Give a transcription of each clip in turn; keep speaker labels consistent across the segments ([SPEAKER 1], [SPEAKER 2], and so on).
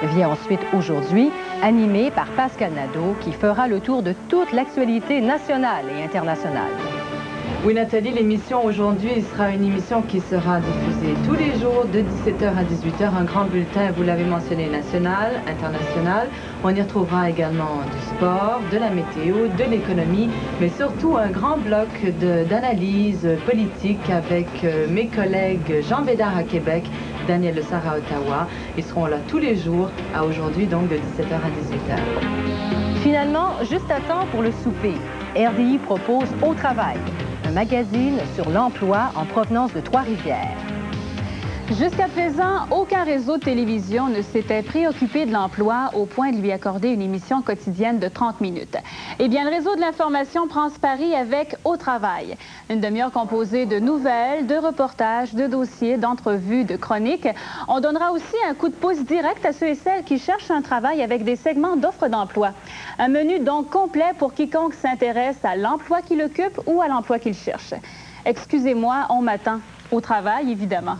[SPEAKER 1] vient ensuite aujourd'hui, animé par Pascal Nadeau, qui fera le tour de toute l'actualité nationale et internationale.
[SPEAKER 2] Oui, Nathalie, l'émission aujourd'hui sera une émission qui sera diffusée tous les jours de 17h à 18h. Un grand bulletin, vous l'avez mentionné, national, international. On y retrouvera également du sport, de la météo, de l'économie, mais surtout un grand bloc d'analyse politique avec mes collègues Jean Bédard à Québec, Daniel Lessard à Ottawa. Ils seront là tous les jours, à aujourd'hui donc de 17h à 18h.
[SPEAKER 1] Finalement, juste à temps pour le souper, RDI propose Au Travail, un magazine sur l'emploi en provenance de Trois-Rivières.
[SPEAKER 3] Jusqu'à présent, aucun réseau de télévision ne s'était préoccupé de l'emploi au point de lui accorder une émission quotidienne de 30 minutes. Eh bien, le réseau de l'information prend ce pari avec Au Travail. Une demi-heure composée de nouvelles, de reportages, de dossiers, d'entrevues, de chroniques. On donnera aussi un coup de pouce direct à ceux et celles qui cherchent un travail avec des segments d'offres d'emploi. Un menu donc complet pour quiconque s'intéresse à l'emploi qu'il occupe ou à l'emploi qu'il cherche. Excusez-moi, on m'attend. Au travail, évidemment.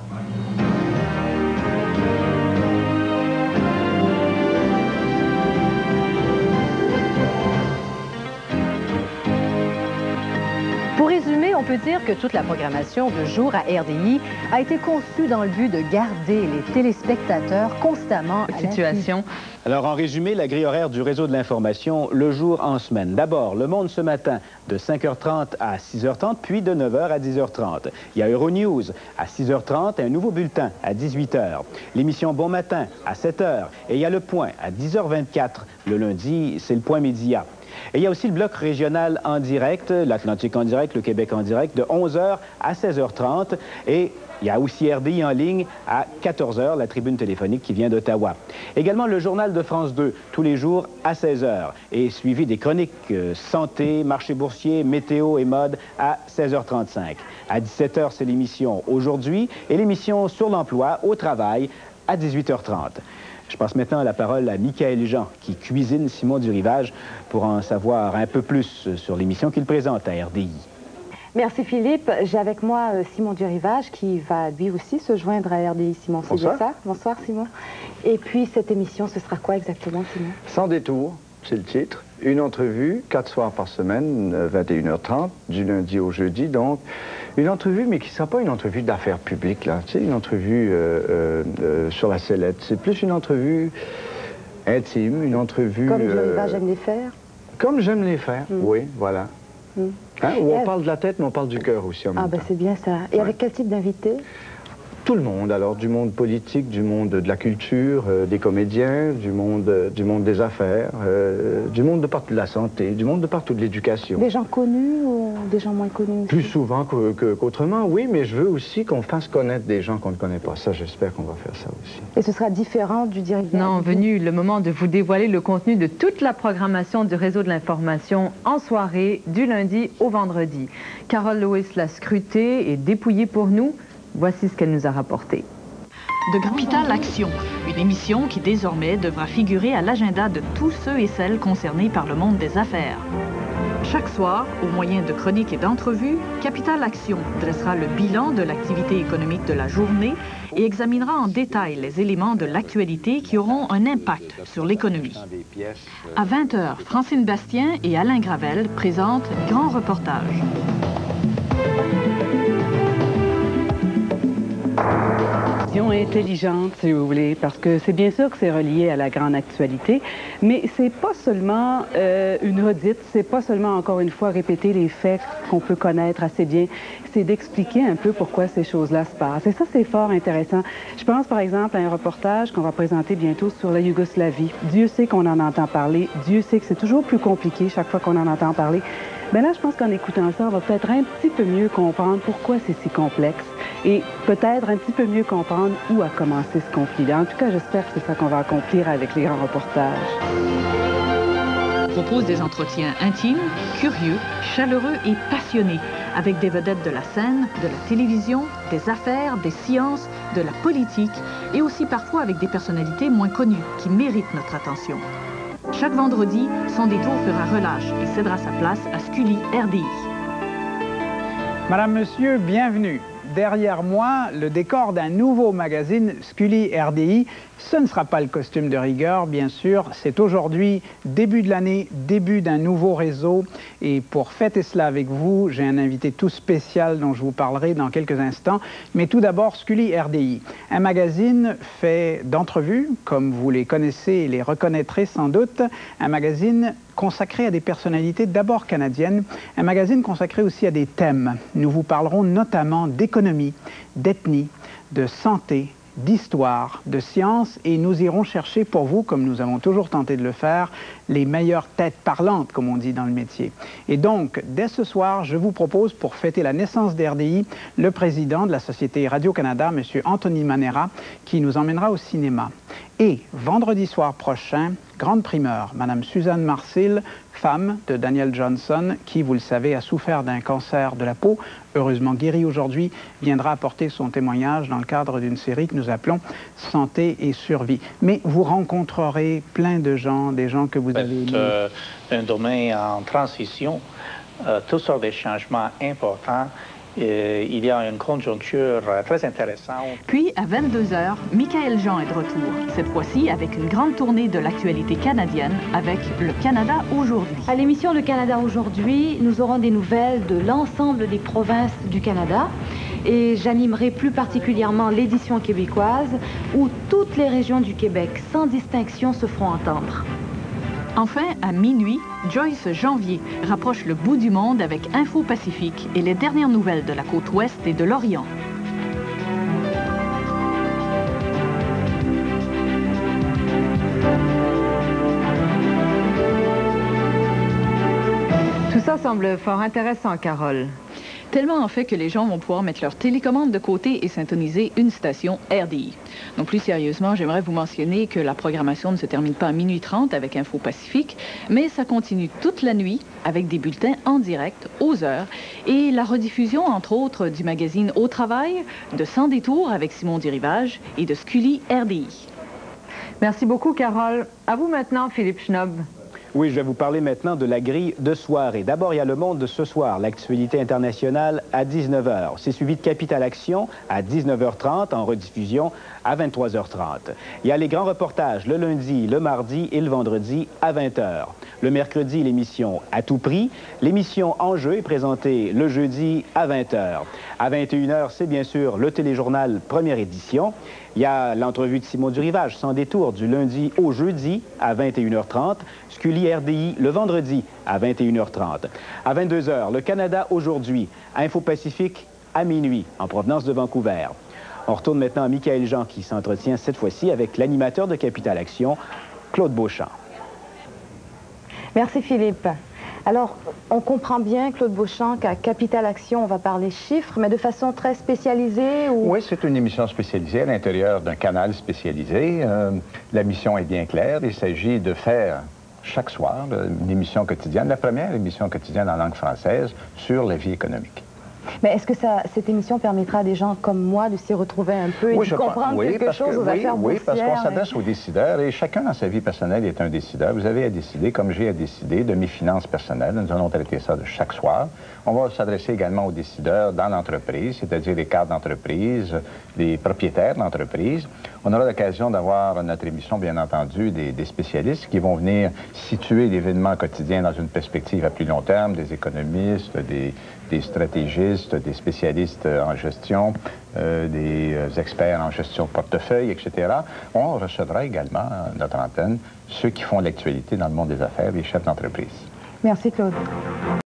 [SPEAKER 1] Pour résumer, on peut dire que toute la programmation de jour à RDI a été conçue dans le but de garder les téléspectateurs constamment à situation.
[SPEAKER 4] Alors, en résumé, la grille horaire du réseau de l'information, le jour en semaine. D'abord, Le Monde ce matin, de 5h30 à 6h30, puis de 9h à 10h30. Il y a Euronews à 6h30, un nouveau bulletin à 18h. L'émission Bon Matin à 7h. Et il y a Le Point à 10h24. Le lundi, c'est le Point Média. Et il y a aussi le bloc régional en direct, l'Atlantique en direct, le Québec en direct, de 11h à 16h30. Et il y a aussi RDI en ligne à 14h, la tribune téléphonique qui vient d'Ottawa. Également le journal de France 2, tous les jours à 16h. Et suivi des chroniques santé, marché boursier, météo et mode à 16h35. À 17h, c'est l'émission Aujourd'hui et l'émission Sur l'emploi, au travail, à 18h30. Je passe maintenant la parole à Michaël Jean, qui cuisine Simon du Rivage, pour en savoir un peu plus sur l'émission qu'il présente à RDI.
[SPEAKER 5] Merci Philippe. J'ai avec moi Simon du Rivage qui va lui aussi se joindre à RDI. Simon, c'est bien ça? Bonsoir Simon. Et puis cette émission, ce sera quoi exactement Simon?
[SPEAKER 6] Sans détour, c'est le titre. Une entrevue, 4 soirs par semaine, 21h30, du lundi au jeudi. Donc, une entrevue, mais qui ne sera pas une entrevue d'affaires publiques, là. Tu sais, une entrevue sur la sellette. C'est plus une entrevue intime, une entrevue...
[SPEAKER 5] Comme du Rivage aime les faire? Comme
[SPEAKER 6] j'aime les faire, oui, voilà. Hein, où on parle de la tête, mais on parle du cœur aussi en même temps.
[SPEAKER 5] Ah, ben c'est bien ça. Et avec quel type d'invité?
[SPEAKER 6] Tout le monde, alors du monde politique, du monde de la culture, des comédiens, du monde des affaires, du monde de partout de la santé, du monde de partout de l'éducation.
[SPEAKER 5] Des gens connus ou des gens moins connus aussi?
[SPEAKER 6] Plus souvent qu'autrement, oui, mais je veux aussi qu'on fasse connaître des gens qu'on ne connaît pas. Ça, j'espère qu'on va faire ça aussi.
[SPEAKER 5] Et ce sera différent du direct?
[SPEAKER 2] Non, venu le moment de vous dévoiler le contenu de toute la programmation du réseau de l'information en soirée, du lundi au vendredi. Carole Lewis l'a scruté et dépouillé pour nous. Voici ce qu'elle nous a rapporté.
[SPEAKER 7] De Capital Action, une émission qui désormais devra figurer à l'agenda de tous ceux et celles concernés par le monde des affaires. Chaque soir, au moyen de chroniques et d'entrevues, Capital Action dressera le bilan de l'activité économique de la journée et examinera en détail les éléments de l'actualité qui auront un impact sur l'économie. À 20h, Francine Bastien et Alain Gravel présentent Grand Reportage.
[SPEAKER 8] Intelligente, si vous voulez, parce que c'est bien sûr que c'est relié à la grande actualité, mais c'est pas seulement une redite, c'est pas seulement encore une fois répéter les faits qu'on peut connaître assez bien, c'est d'expliquer un peu pourquoi ces choses-là se passent. Et ça, c'est fort intéressant. Je pense par exemple à un reportage qu'on va présenter bientôt sur la Yougoslavie. Dieu sait qu'on en entend parler, Dieu sait que c'est toujours plus compliqué chaque fois qu'on en entend parler. Mais là, je pense qu'en écoutant ça, on va peut-être un petit peu mieux comprendre pourquoi c'est si complexe et peut-être un petit peu mieux comprendre où a commencé ce conflit-là. En tout cas, j'espère que c'est ça qu'on va accomplir avec les grands reportages.
[SPEAKER 7] Propose des entretiens intimes, curieux, chaleureux et passionnés avec des vedettes de la scène, de la télévision, des affaires, des sciences, de la politique et aussi parfois avec des personnalités moins connues qui méritent notre attention. Chaque vendredi, son détour fera relâche et cédera sa place à Scully RDI.
[SPEAKER 9] Madame, Monsieur, bienvenue. derrière moi le décor d'un nouveau magazine Scully RDI. Ce ne sera pas le costume de rigueur, bien sûr. C'est aujourd'hui, début de l'année, début d'un nouveau réseau. Et pour fêter cela avec vous, j'ai un invité tout spécial dont je vous parlerai dans quelques instants. Mais tout d'abord, Scully RDI, un magazine fait d'entrevues, comme vous les connaissez et les reconnaîtrez sans doute. Un magazine consacré à des personnalités d'abord canadiennes, un magazine consacré aussi à des thèmes. Nous vous parlerons notamment d'économie, d'ethnie, de santé, d'histoire, de science, et nous irons chercher pour vous, comme nous avons toujours tenté de le faire, les meilleures têtes parlantes, comme on dit dans le métier. Et donc, dès ce soir, je vous propose, pour fêter la naissance d'RDI, le président de la Société Radio-Canada, M. Anthony Manera, qui nous emmènera au cinéma. Et vendredi soir prochain, grande primeur, Mme Suzanne Marcil, femme de Daniel Johnson, qui, vous le savez, a souffert d'un cancer de la peau, heureusement guéri aujourd'hui, viendra apporter son témoignage dans le cadre d'une série que nous appelons Santé et survie. Mais vous rencontrerez plein de gens, des gens que vous avez aimés.
[SPEAKER 10] Un domaine en transition, toutes sortes de changements importants. Il y a une conjoncture très intéressante.
[SPEAKER 7] Puis, à 22h, Michaël Jean est de retour. Cette fois-ci, avec une grande tournée de l'actualité canadienne avec le Canada aujourd'hui.
[SPEAKER 5] À l'émission Le Canada aujourd'hui, nous aurons des nouvelles de l'ensemble des provinces du Canada. Et j'animerai plus particulièrement l'édition québécoise, où toutes les régions du Québec, sans distinction, se feront entendre.
[SPEAKER 7] Enfin, à minuit, Joyce Janvier rapproche le bout du monde avec Info Pacifique et les dernières nouvelles de la côte ouest et de l'Orient.
[SPEAKER 2] Tout ça semble fort intéressant, Carole.
[SPEAKER 7] Tellement en fait que les gens vont pouvoir mettre leur télécommande de côté et syntoniser une station RDI. Donc plus sérieusement, j'aimerais vous mentionner que la programmation ne se termine pas à minuit 30 avec Info Pacifique, mais ça continue toute la nuit avec des bulletins en direct aux heures et la rediffusion, entre autres, du magazine Au Travail, de Sans détour avec Simon Durivage et de Scully RDI.
[SPEAKER 2] Merci beaucoup, Carole. À vous maintenant, Philippe Schnob.
[SPEAKER 4] Oui, je vais vous parler maintenant de la grille de soirée. D'abord, il y a Le Monde de ce soir, l'actualité internationale à 19h. C'est suivi de Capital Action à 19h30 en rediffusion à 23h30. Il y a les grands reportages le lundi, le mardi et le vendredi à 20h. Le mercredi, l'émission À tout prix. L'émission Enjeu est présentée le jeudi à 20h. À 21h, c'est bien sûr le téléjournal première édition. Il y a l'entrevue de Simon Durivage, Sans détour, du lundi au jeudi à 21h30. Scully RDI, le vendredi à 21h30. À 22h, le Canada aujourd'hui. Info Pacifique à minuit, en provenance de Vancouver. On retourne maintenant à Michaël Jean, qui s'entretient cette fois-ci avec l'animateur de Capital Action, Claude Beauchamp.
[SPEAKER 5] Merci, Philippe. Alors, on comprend bien, Claude Beauchamp, qu'à Capital Action, on va parler chiffres, mais de façon très spécialisée ou...
[SPEAKER 6] Oui, c'est une émission spécialisée à l'intérieur d'un canal spécialisé. La mission est bien claire. Il s'agit de faire chaque soir une émission quotidienne, la première émission quotidienne en langue française sur la vie économique.
[SPEAKER 5] Mais est-ce que cette émission permettra à des gens comme moi de s'y retrouver un peu et de comprendre quelque chose aux affaires boursières?
[SPEAKER 6] Oui, parce qu'on s'adresse aux décideurs et chacun dans sa vie personnelle est un décideur. Vous avez à décider, comme j'ai à décider, de mes finances personnelles. Nous allons traiter ça de chaque soir. On va s'adresser également aux décideurs dans l'entreprise, c'est-à-dire les cadres d'entreprise, les propriétaires d'entreprise. On aura l'occasion d'avoir à notre émission, bien entendu, des spécialistes qui vont venir situer l'événement quotidien dans une perspective à plus long terme, des économistes, des stratégistes, des spécialistes en gestion, des experts en gestion de portefeuille, etc. On recevra également à notre antenne ceux qui font l'actualité dans le monde des affaires, les chefs d'entreprise.
[SPEAKER 5] Merci, Claude.